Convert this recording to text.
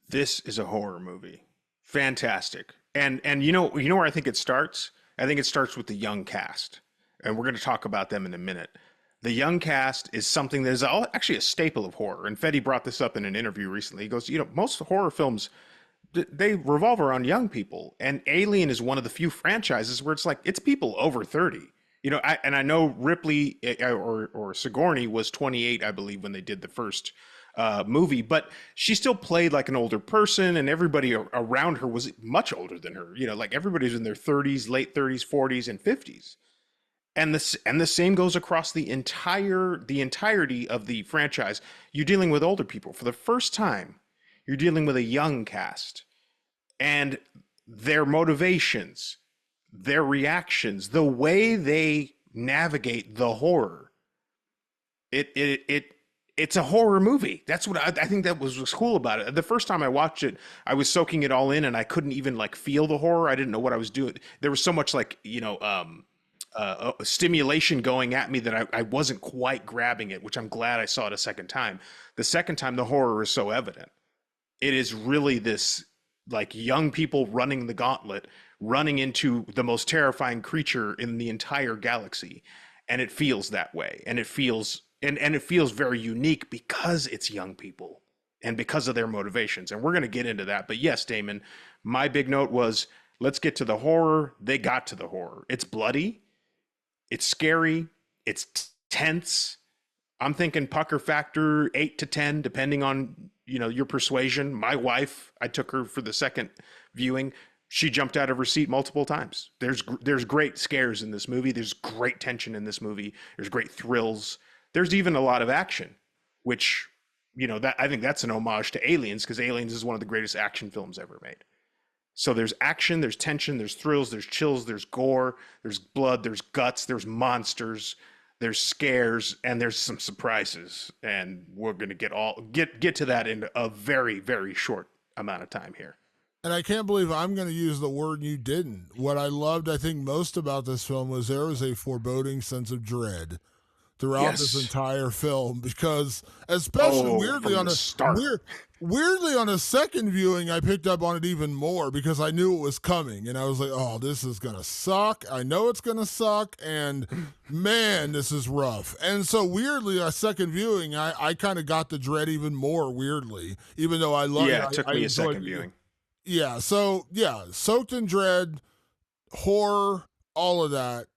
This is a horror movie. Fantastic. And you know where I think it starts? I think it starts with the young cast. And we're going to talk about them in a minute. The young cast is something that is actually a staple of horror. And Fetty brought this up in an interview recently. He goes, most horror films they revolve around young people, and Alien is one of the few franchises where it's like it's people over 30. I know Ripley or Sigourney was 28, I believe, when they did the first movie, but she still played like an older person, and everybody around her was much older than her. Like everybody's in their 30s, late 30s, 40s, and 50s. And the same goes across the entirety of the franchise. You're dealing with older people for the first time. You're dealing with a young cast, and their motivations, their reactions, the way they navigate the horror. It's a horror movie. That's what I think that was cool about it. The first time I watched it, I was soaking it all in, and I couldn't even like feel the horror. I didn't know what I was doing. There was so much like stimulation going at me that I wasn't quite grabbing it, which I'm glad I saw it a second time. The second time, the horror is so evident. It is really this like young people running the gauntlet, running into the most terrifying creature in the entire galaxy. And it feels that way. And it feels very unique because it's young people and because of their motivations. And we're going to get into that. But yes, Damon, my big note was let's get to the horror. They got to the horror. It's bloody, it's scary, it's tense. I'm thinking pucker factor 8 to 10, depending on your persuasion. My wife, I took her for the second viewing. She jumped out of her seat multiple times. There's great scares in this movie. There's great tension in this movie. There's great thrills. There's even a lot of action, which that I think that's an homage to Aliens, because Aliens is one of the greatest action films ever made. So there's action, there's tension, there's thrills, there's chills, there's gore, there's blood, there's guts, there's monsters, there's scares, and there's some surprises. And we're going to get to that in a very, very short amount of time here. And I can't believe I'm going to use the word you didn't. What I loved, I think, most about this film was there was a foreboding sense of dread throughout this Yes. entire film because especially Oh, from the start. weirdly on a second viewing I picked up on it even more because I knew it was coming and I was like, oh, this is gonna suck. I know it's gonna suck, and man, this is rough. And so weirdly a second viewing I kind of got the dread even more, weirdly, even though I love Yeah, it. it took I me a enjoyed second it. viewing. Yeah, so yeah, soaked in dread, horror, all of that.